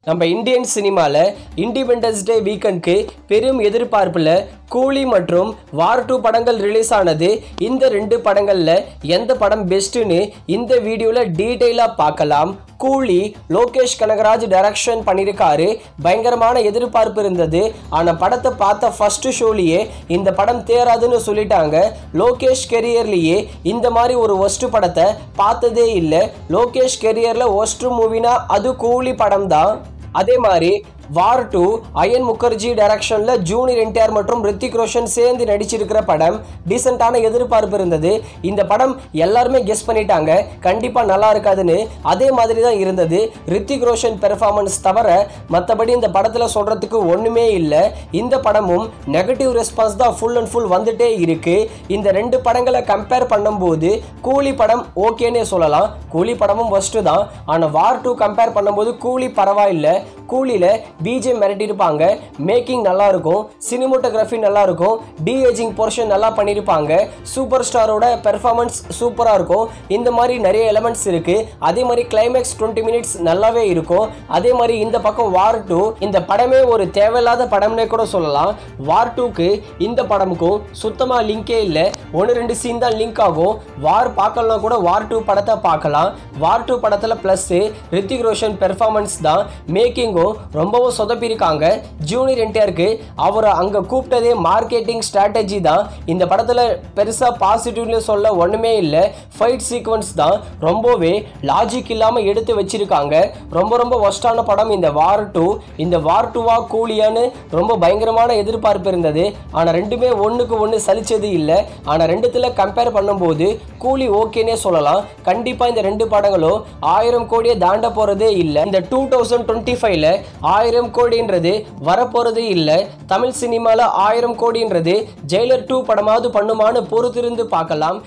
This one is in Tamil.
நம்ம இந்தியன் சினிமாவில் இண்டிபெண்டன்ஸ் டே வீக்கெண்ட்க்கு பெரும் எதிர்பார்ப்பில் கூலி மற்றும் வார் 2 படங்கள் ரிலீஸ் ஆனது. இந்த 2 படங்களில் எந்த படம் பெஸ்ட்டுன்னு இந்த வீடியோவில் டீட்டெயிலாக பார்க்கலாம். கூலி லோகேஷ் கனகராஜ் டைரக்ஷன் பண்ணியிருக்காரு. பயங்கரமான எதிர்பார்ப்பு இருந்தது. ஆனால் படத்தை பார்த்த ஃபர்ஸ்ட் ஷோலேயே இந்த படம் தேராதுன்னு சொல்லிட்டாங்க. லோகேஷ் கெரியர்லேயே இந்த மாதிரி ஒரு ஒஸ்ட் படத்தை பார்த்ததே இல்லை. லோகேஷ் கெரியரில் ஒஸ்ட் மூவினா அது கூலி படம் தான். அதே மாதிரி வார் 2 அயன் முகர்ஜி டைரக்ஷனில் ஜூனியர் என்டிஆர் மற்றும் ரித்திக் ரோஷன் சேர்ந்து நடிச்சிருக்கிற படம். டீசெண்டான எதிர்பார்ப்பு இருந்தது. இந்த படம் எல்லாருமே கெஸ் பண்ணிட்டாங்க கண்டிப்பாக நல்லா இருக்காதுன்னு. அதே மாதிரி தான் இருந்தது. ரித்திக் ரோஷன் பெர்ஃபார்மன்ஸ் தவிர மற்றபடி இந்த படத்தில் சொல்கிறதுக்கு ஒன்றுமே இல்லை. இந்த படமும் நெகட்டிவ் ரெஸ்பான்ஸ் தான் ஃபுல் அண்ட் ஃபுல் வந்துட்டே இருக்குது. இந்த 2 படங்களை கம்பேர் பண்ணும்போது கூலி படம் ஓகேன்னே சொல்லலாம். கூலி படமும் ஃபஸ்ட்டு தான். ஆனால் வார் 2 கம்பேர் பண்ணும்போது கூலி பரவாயில்லை. கூலியில் பிஜிஎம் மிரட்டியிருப்பாங்க. மேக்கிங் நல்லா இருக்கும். சினிமோட்டோகிராஃபி நல்லா இருக்கும். டிஏஜிங் போர்ஷன் நல்லா பண்ணியிருப்பாங்க. சூப்பர் ஸ்டாரோட பெர்ஃபார்மன்ஸ் சூப்பராக இருக்கும். இந்த மாதிரி நிறைய எலமெண்ட்ஸ் இருக்குது. அதே மாதிரி கிளைமேக்ஸ் 20 மினிட்ஸ் நல்லாவே இருக்கும். அதே மாதிரி இந்த பக்கம் வார் 2 இந்த படமே ஒரு தேவையில்லாத படம்னே கூட சொல்லலாம். வார் 2க்கு இந்த படமுக்கும் சுத்தமாக லிங்கே இல்லை. 1-2 சீன் தான் லிங்க் ஆகும். வார் பார்க்கலாம் கூட வார் 2 படத்தை பார்க்கலாம். வார் 2 படத்தில் ப்ளஸ் ரித்திக் ரோஷன் பெர்ஃபார்மன்ஸ் தான். மேக்கிங்கும் ரொம்பவும் சொதப்பியிருக்காங்க. ஜூனியர் என்டிஆருக்கு அவரை அங்கே கூப்பிட்டதே மார்க்கெட்டிங் ஸ்ட்ராட்டஜி தான். இந்த படத்தில் பெருசாக பாசிட்டிவ்னு சொல்ல ஒன்றுமே இல்லை. ஃபைட் சீக்வன்ஸ் தான் ரொம்பவே லாஜிக் இல்லாமல் எடுத்து வச்சிருக்காங்க. ரொம்ப ஒஸ்டான படம் இந்த வார் 2. இந்த வார் 2வா கூலியான்னு ரொம்ப பயங்கரமான எதிர்பார்ப்பு இருந்தது. ஆனால் ரெண்டுமே ஒன்றுக்கு ஒன்று சலிச்சது இல்லை. ஆனால் ரெண்டுத்தில் கம்பேர் பண்ணும்போது கூலி ஓகேன்னே சொல்லலாம். கண்டிப்பாக இந்த 2 படங்களும் 1000 கோடியை தாண்ட போகிறதே இல்லை. இந்த 2025ல் 1000 கோடின்றது வரப்போறது இல்லை. தமிழ் சினிமாவில் 1000 கோடின்றது ஜெயிலர் 2 படமாவது பண்ணுமான்னு பொறுத்திருந்து பார்க்கலாம்.